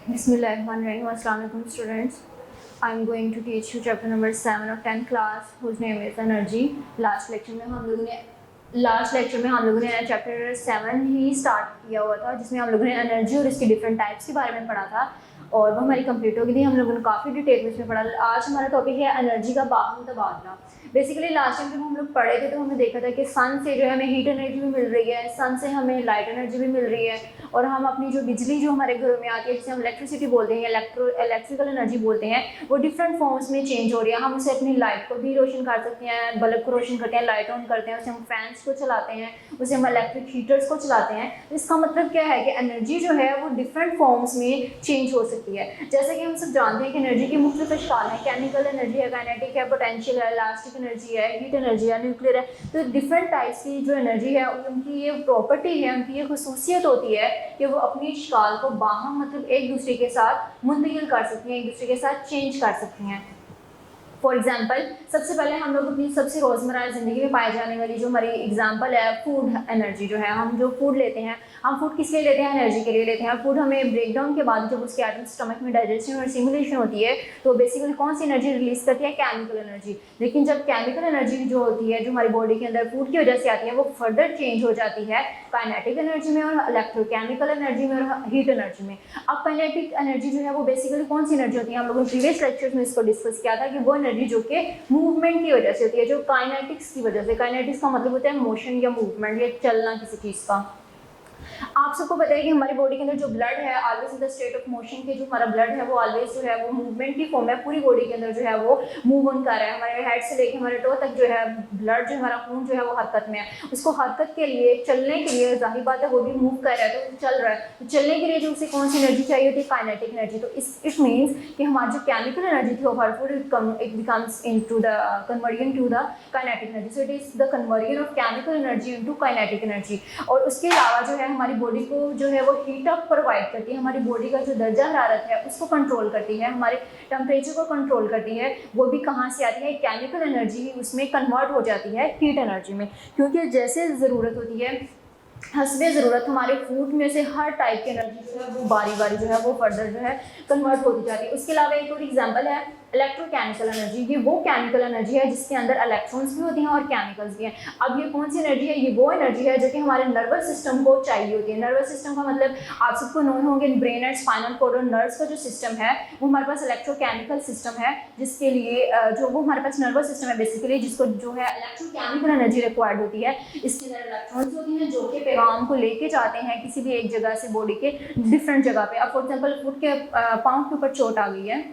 Bismillahirrahmanirrahim. Assalamu alaikum students. I'm going to teach you chapter number 7 of 10th class whose name is energy. Last lecture में हम लोगों ने chapter 7 ही start किया हुआ था जिसमें हम लोगों ने एनर्जी और इसकी डिफरेंट टाइप्स के बारे में पढ़ा था और वो हमारी कंप्लीट हो गई थी। हम लोगों ने काफ़ी डिटेल में इसमें पढ़ा। आज हमारा टॉपिक है एनर्जी का बाहम तबादला। बेसिकली लास्ट टाइम जब हम लोग पढ़े थे तो हमने देखा था कि सन से जो है हमें हीट एनर्जी भी मिल रही है, सन से हमें लाइट एनर्जी भी मिल रही है और हम अपनी जो बिजली जो हमारे घरों में आती है जिसे हम इलेक्ट्रिसिटी बोलते हैं, इलेक्ट्रिकल एनर्जी बोलते हैं, वो डिफरेंट फॉर्म्स में चेंज हो रही है। हम उसे अपनी लाइट को भी रोशन कर सकते हैं, बल्ब को रोशन करते हैं, लाइट ऑन करते हैं, उसे हम फैंस को चलाते हैं, उसे हम इलेक्ट्रिक हीटर्स को चलाते हैं। तो इसका मतलब क्या है कि एनर्जी जो है वो डिफरेंट फॉर्म्स में चेंज हो सकती है। जैसे कि हम सब जानते हैं कि एनर्जी की मुख्तलिफ अशकाल हैं, केमिकल एनर्जी है, काइनेटिक है, पोटेंशियल है, इलास्टिक एनर्जी है, हीट एनर्जी है, न्यूक्लियर है। तो डिफरेंट टाइप्स की जो एनर्जी है उनकी ये प्रॉपर्टी है, उनकी ये खसूसियत होती है कि वो अपनी अशकाल को बाहम मतलब एक दूसरे के साथ मुंतकिल कर सकती हैं, एक दूसरे के साथ चेंज कर सकती हैं। फॉर एग्जाम्पल सबसे पहले हम लोग अपनी सबसे रोज़मर्रा ज़िंदगी में पाई जाने वाली जो हमारी एग्जाम्पल है फूड एनर्जी जो है, हम जो फूड लेते हैं, हम फूड किस लिए लेते हैं? एनर्जी के लिए लेते हैं। फूड हमें ब्रेक डाउन के बाद जब उसके एटम स्टमक में डाइजेशन और सिमुलेशन होती है तो बेसिकली कौन सी एनर्जी रिलीज करती है? Chemical energy. लेकिन जब केमिकल एनर्जी जो होती है जो हमारी बॉडी के अंदर फूड की वजह से आती है वो फर्दर चेंज हो जाती है काइनेटिक एनर्जी में और इलेक्ट्रोकेमिकल एनर्जी में और हीट एनर्जी में। अब काइनेटिक एनर्जी जो है वो बेसिकली कौन सी एनर्जी होती है? हम लोगों ने प्रीवियस लेक्चर्स में इसको डिस्कस किया था कि वो एनर्जी जो कि मूवमेंट की वजह से होती है, जो काइनेटिक्स की वजह से। काइनेटिक्स का मतलब होता है मोशन या मूवमेंट या चलना किसी चीज़ का। आप सबको पता है कि हमारी बॉडी के अंदर जो ब्लड है always in the state of motion के, जो हमारा ब्लड है वो ऑलवेज जो है वो मूवमेंट की फॉर्म है, पूरी बॉडी के अंदर जो है वो मूव ऑन कर रहा है। हमारे हेड से लेकर हमारे टो तक जो है ब्लड जो हमारा खून जो है वो हरकत में है। उसको हरकत के लिए, चलने के लिए, जाहिर बात है वो भी मूव कर रहा है तो चल रहा है, तो चलने के लिए जो उसे कौन सी एनर्जी चाहिए होती है? Kinetic energy. तो इट मीन्स कि हमारी जो केमिकल एनर्जी थी of food it becomes into the conversion to the kinetic energy. So it is the conversion of chemical energy into kinetic energy. और उसके अलावा जो है हमारी बॉडी को जो है वो हीट अप प्रोवाइड करती है, हमारी बॉडी का जो दर्जा हरारत है उसको कंट्रोल करती है, हमारे टेम्परेचर को कंट्रोल करती है। वो भी कहाँ से आती है? केमिकल एनर्जी उसमें कन्वर्ट हो जाती है हीट एनर्जी में, क्योंकि जैसे ज़रूरत होती है हस्बे ज़रूरत हमारे फूड में से हर टाइप की एनर्जी जो है वो बारी बारी जो है वो फर्दर जो है कन्वर्ट होती जाती है। उसके अलावा एक और एग्जांपल है इलेक्ट्रोकेमिकल एनर्जी। ये वो केमिकल एनर्जी है जिसके अंदर इलेक्ट्रॉन्स भी होती हैं और केमिकल्स भी हैं। अब ये कौन सी एनर्जी है? ये वो एनर्जी है जो कि हमारे नर्वस सिस्टम को चाहिए होती है। नर्वस सिस्टम का मतलब आप सबको नोन होंगे ब्रेन एंड स्पाइनल कॉर्ड और नर्व्स का जो सिस्टम है वो हमारे पास इलेक्ट्रोकेमिकल सिस्टम है, जिसके लिए जो वो हमारे पास नर्वस सिस्टम है बेसिकली जिसको जो है इलेक्ट्रोकेमिकल एनर्जी रिक्वायर्ड होती है। इसके अंदर इलेक्ट्रॉन्स होती हैं जो कि पैगाम को लेके जाते हैं किसी भी एक जगह से बॉडी के डिफरेंट जगह पे। अब फॉर एग्जांपल फुट के पाँव के ऊपर चोट आ गई है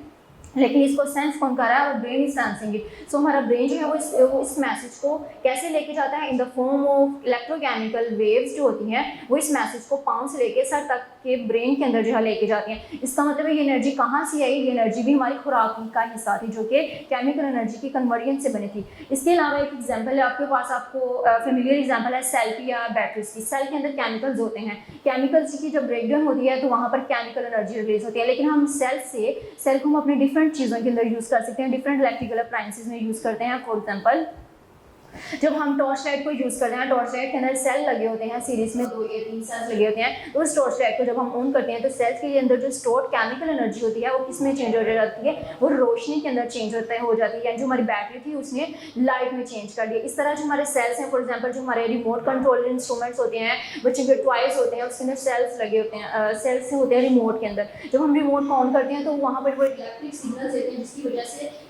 लेकिन इसको सेंस कौन कर रहा है? और ब्रेन इज सेंसिंग इट। सो हमारा ब्रेन जो है वो इस मैसेज को कैसे लेके जाता है? In the form of electrochemical waves जो होती हैं वो इस मैसेज को पाँव से लेके सर तक के ब्रेन के अंदर जो है लेके जाती हैं। इसका मतलब है ये एनर्जी कहाँ से आई? ये एनर्जी भी हमारी खुराक का हिस्सा थी जो कि केमिकल एनर्जी की कन्वर्जन से बनी थी। इसके अलावा एक एग्जाम्पल है आपके पास, आपको फेमिलियर एग्जाम्पल है सेल की या बैटरीज की। सेल के अंदर केमिकल्स होते हैं, केमिकल्स की जब ब्रेकडाउन होती है तो वहाँ पर केमिकल एनर्जी रिलीज होती है। लेकिन हम सेल को हम अपने डिफरेंट चीज़ों के अंदर यूज़ कर सकते हैं, डिफरेंट इलेक्ट्रिकल अप्लायंसेस में यूज़ करते हैं। फॉर एग्जांपल जब हम टॉर्च लाइट को यूज़ करते हैं, टॉर्च लाइट के अंदर सेल लगे होते हैं, सीरीज में 2 या 3 सेल्स लगे होते हैं। तो उस टॉर्च लाइट को जब हम ऑन करते हैं तो सेल्स के अंदर जो स्टोर्ड केमिकल एनर्जी होती है वो किस में चेंज हो जाती है? वो रोशनी के अंदर चेंज हो जाती है, यानी जो हमारी बैटरी थी उसने लाइट में चेंज कर दिया। इस तरह जो हमारे सेल्स हैं, फॉर एग्जाम्पल जो हमारे रिमोट कंट्रोल इंस्ट्रूमेंट्स होते हैं, बच्चों के टॉयज होते हैं, उसके अंदर सेल्स लगे होते हैं, सेल्स होते हैं रिमोट के अंदर। जब हम रिमोट को ऑन करते हैं तो वहाँ पर वो इलेक्ट्रिक सिग्नल्स देते हैं जिसकी वजह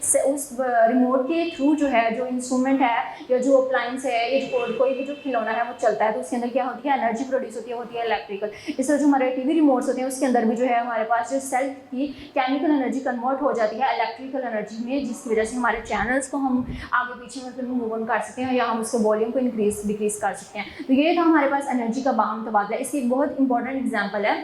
से उस रिमोट के थ्रू जो है जो इंस्ट्रूमेंट है या जो अप्लायंस है ये कोई भी जो खिलौना है वो चलता है तो उसके अंदर क्या होती है? एनर्जी प्रोड्यूस होती है इलेक्ट्रिकल। इस तरह जो हमारे टीवी रिमोट्स होते हैं उसके अंदर भी जो है हमारे पास जो सेल की केमिकल एनर्जी कन्वर्ट हो जाती है इलेक्ट्रिकल एनर्जी में, जिसकी वजह से हमारे चैनल्स को हम आगे पीछे मतलब मूव ऑन कर सकते हैं या हम उसके वॉल्यूम को इंक्रीज डिक्रीज कर सकते हैं। तो ये था हमारे पास एनर्जी का बाहम तबादला। इसकी एक बहुत इंपॉर्टेंट एग्जाम्पल है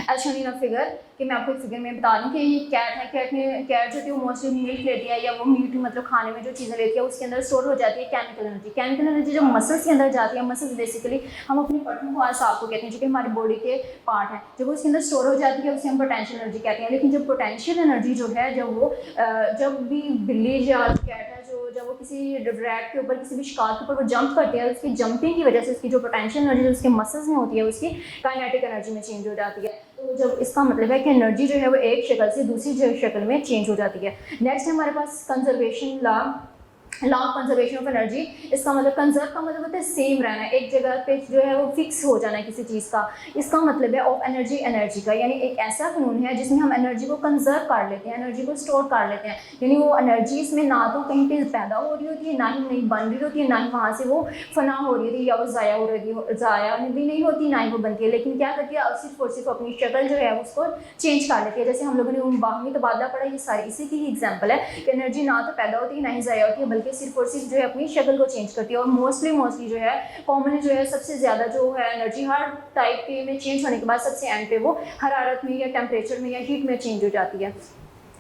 एल्शोनिना फिगर कि मैं आपको एक फिगर में बता दूं कि ये कैट है, कैट जो थी वो मोस्टली मिल्क लेती है या वो मीट मतलब खाने में जो चीज़ें लेती है उसके अंदर स्टोर हो जाती है केमिकल एनर्जी। केमिकल एनर्जी जब मसल्स के अंदर जाती है, मसल्स बेसिकली हम अपने पट्टों को आसाब को कहते हैं जो कि हमारी बॉडी के पार्ट है, जब वो उसके अंदर स्टोर हो जाती है उसे हम पोटेंशियल एनर्जी कहते हैं। लेकिन जब पोटेंशियल एनर्जी जो है जब भी बिल्ली या कैट है जब वो किसी रैट के ऊपर किसी भी शिकार के ऊपर वो जंप करती है, उसकी जंपिंग की वजह से उसकी जो पोटेंशियल एनर्जी जो उसके मसल्स में होती है उसकी काइनेटिक एनर्जी में चेंज हो जाती है। तो जब इसका मतलब है कि एनर्जी जो है वो एक शक्ल से दूसरी शक्ल में चेंज हो जाती है। नेक्स्ट है हमारे पास conservation law of conservation of energy. इसका मतलब कंजर्व का मतलब होता है सेम रहना, एक जगह पे जो है वो फिक्स हो जाना है किसी चीज़ का। इसका मतलब है ऑफ एनर्जी का, यानी एक ऐसा कानून है जिसमें हम एनर्जी को कंजर्व कर लेते हैं, एनर्जी को स्टोर कर लेते हैं, यानी वो एनर्जी इसमें ना तो कहीं पे पैदा हो रही होती है, ना ही नहीं बन रही होती है, ना ही वहाँ से वो फना हो रही होती है या वो ज़ाया हो रही ज़ाया भी नहीं होती, ना ही वो बनती है, लेकिन क्या करती है सिर्फ और सिर्फ अपनी शक्ल जो है उसको चेंज कर लेती है। जैसे हम लोगों ने बाहमी तबादला पढ़ा, ये सारी इसी की ही एग्जाम्पल है कि एनर्जी ना तो पैदा होती है ना ही ज़ाया होती है, बल्कि सिर्फ और सिर्फ जो है अपनी शक्ल को चेंज करती है। और मोस्टली जो है कॉमनली जो है सबसे ज़्यादा जो है एनर्जी हर टाइप के में चेंज होने के बाद सबसे एंड पे वो हरारत में या टेम्परेचर में या हीट में चेंज हो जाती है।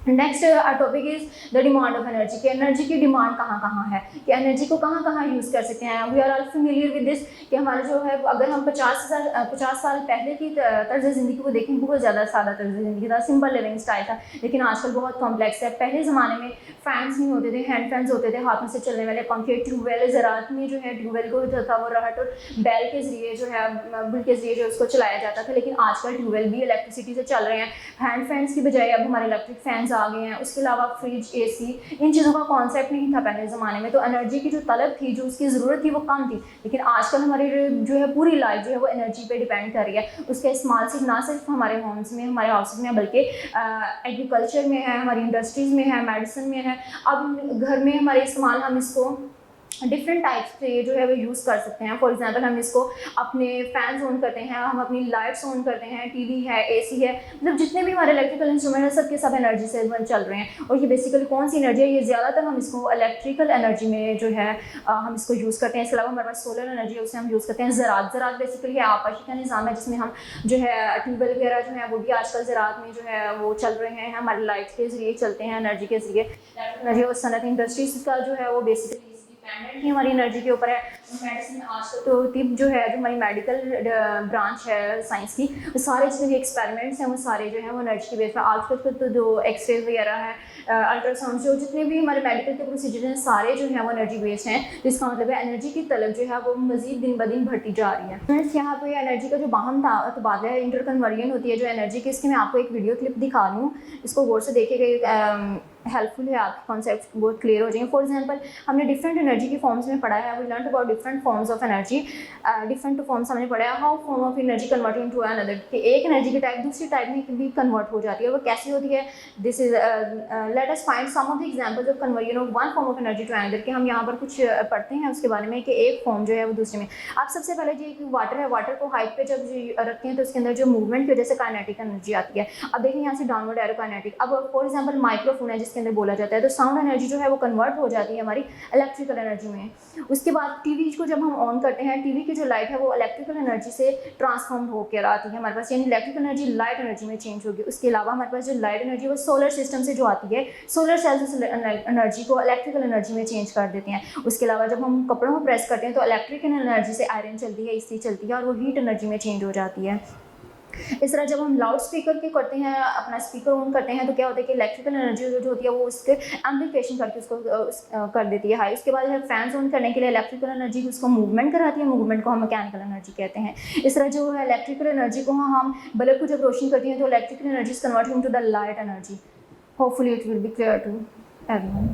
Next topic is the demand of energy, कि एनर्जी की डिमांड कहाँ है, कि एनर्जी को कहाँ यूज़ कर सकते हैं। We are all familiar with this कि हमारा जो है अगर हम 50 साल पहले की तर्ज ज़िंदगी को देखें, बहुत ज़्यादा सादा तर्ज ज़िंदगी था, सिंपल लिविंग स्टाइल था, लेकिन आजकल बहुत कॉम्प्लेक्स है। पहले ज़माने में फैंस नहीं होते थे, हैंड फैंस होते थे, हाथों से चलने वाले पंखे, ट्यूबवेल, ज़राअत में जो है ट्यूबवेल को जो था वो रहट और बैल के ज़रिए जो है बुल के ज़रिए जो उसको चलाया जाता था, लेकिन आजकल ट्यूबवेल भी इलेक्ट्रिसिटी से चल रहे हैं। हैंड फैंस की बजाय अब हमारे इलेक्ट्रिक फैंस आ गए हैं। उसके अलावा फ्रिज, एसी, इन चीज़ों का कॉन्सेप्ट नहीं था पहले ज़माने में, तो एनर्जी की जो तलब थी, जो उसकी ज़रूरत थी वो कम थी, लेकिन आजकल हमारी जो है पूरी लाइफ जो है वो एनर्जी पे डिपेंड कर रही है। उसका इस्तेमाल सिर्फ ना सिर्फ हमारे होम्स में, हमारे हाउसेज में, बल्कि एग्रीकल्चर में है, हमारी इंडस्ट्रीज़ में है, मेडिसिन में है। अब घर में हमारे इस्तेमाल हम इसको डिफरेंट टाइप्स से जो है वो यूज़ कर सकते हैं। फॉर एग्जांपल हम इसको अपने फैंस ऑन करते हैं, हम अपनी लाइट्स ऑन करते हैं, टीवी है, एसी है, मतलब जितने भी हमारे इलेक्ट्रिकल इंस्ट्रूमेंट हैं सब के सब एनर्जी से चल रहे हैं। और ये बेसिकली कौन सी एनर्जी है, ये ज़्यादातर हम इसको इलेक्ट्रिकल एनर्जी में जो है हम इसको यूज़ करते हैं। इसके अलावा हमारे पास सोलर एनर्जी है, उसे हम यूज़ करते हैं। ज़राअत बेसिकली है आपाशी का निज़ाम है, जिसमें हम जो है ट्यूबवेल वगैरह जो है वो भी आजकल ज़राअत में जो है वो चल रहे हैं, हमारी लाइट्स के ज़रिए चलते हैं, एनर्जी के ज़रिए। एनर्जी और सनत इंडस्ट्रीज का जो है वो बेसिकली डिपेंडेंट ही हमारी एनर्जी के ऊपर है। मेडिसिन आजकल तो तिब जो है, जो हमारी मेडिकल ब्रांच है साइंस की, वो सारे जितने भी एक्सपेरिमेंट्स हैं वो सारे जो है वो एनर्जी के बेस पर। आजकल तो जो एक्सरे वगैरह है, अल्ट्रासाउंड, जो जितने भी हमारे मेडिकल के प्रोसीजर हैं सारे जो है वो एनर्जी बेस्ड हैं, जिसका मतलब है एनर्जी की तलब जो है वो मज़ीद दिन ब दिन बढ़ती जा रही है। फ्रेंड्स, यहाँ पे एनर्जी का जो बाहम तबादला है, इंटर कन्वर्जन होती है जो एनर्जी की, इसकी मैं आपको एक वीडियो क्लिप दिखा रही हूँ, इसको गौर से देखिएगा, हेल्पफुल है, आपके कॉन्सेप्ट बहुत क्लियर हो जाएंगे। फॉर एग्जांपल हमने डिफरेंट एनर्जी की फॉर्म्स में पढ़ा है, we learn about different forms of energy, different forms हमने पढ़ा है। How form of energy convert into another, कि एक एनर्जी की टाइप दूसरी टाइप में भी कन्वर्ट हो जाती है, वो कैसे होती है। This is let us find some of the examples of conversion of one form of energy to another, कि हम यहाँ पर कुछ पढ़ते हैं उसके बारे में कि एक फॉर्म जो है वो दूसरे में। आप सबसे पहले जो वाटर है, वाटर को हाइट पे जब रखते हैं तो उसके अंदर जो मूवमेंट की वजह से काइनेटिक एनर्जी आती है। अब देखिए यहाँ से डाउनवर्ड एरो काइनेटिक। अब फॉर एग्जाम्पल माइक्रोफोन है जिसके अंदर बोला जाता है, तो साउंड एनर्जी जो है वो कन्वर्ट हो जाती है हमारी इलेक्ट्रिकल एनर्जी में। उसके बाद टीवी को जब हम ऑन करते हैं, टीवी की जो लाइट है वो इलेक्ट्रिकल एनर्जी से ट्रांसफॉर्म होकर आती है हमारे पास, यानी इलेक्ट्रिकल एनर्जी लाइट एनर्जी में चेंज होगी। उसके अलावा हमारे पास जो लाइट एनर्जी वो सोलर सिस्टम से जो आती है, सोलर सेल्स एनर्जी को इलेक्ट्रिकल एनर्जी में चेंज कर देते हैं। उसके अलावा जब हम कपड़ों को प्रेस करते हैं तो इलेक्ट्रिकल एनर्जी से आयरन चलती है, इस्त्री चलती है, और वो हीट एनर्जी में चेंज हो जाती है। इस तरह जब हम लाउड स्पीकर के करते हैं, अपना स्पीकर ऑन करते हैं, तो क्या होता है कि इलेक्ट्रिकल एनर्जी जो होती है वो उसके एम्प्लीफिकेशन करके उसको कर देती है हाई। उसके बाद है फैंस ऑन करने के लिए इलेक्ट्रिकल एनर्जी उसको मूवमेंट कराती है, मूवमेंट को हम मैकेनिकल एनर्जी कहते हैं। इस तरह जो है इलेक्ट्रिकल एनर्जी को हम बल्ब को जब रोशनी करती हैं तो electrical energy is converted into the light energy. Hopefully it will be clear to everyone.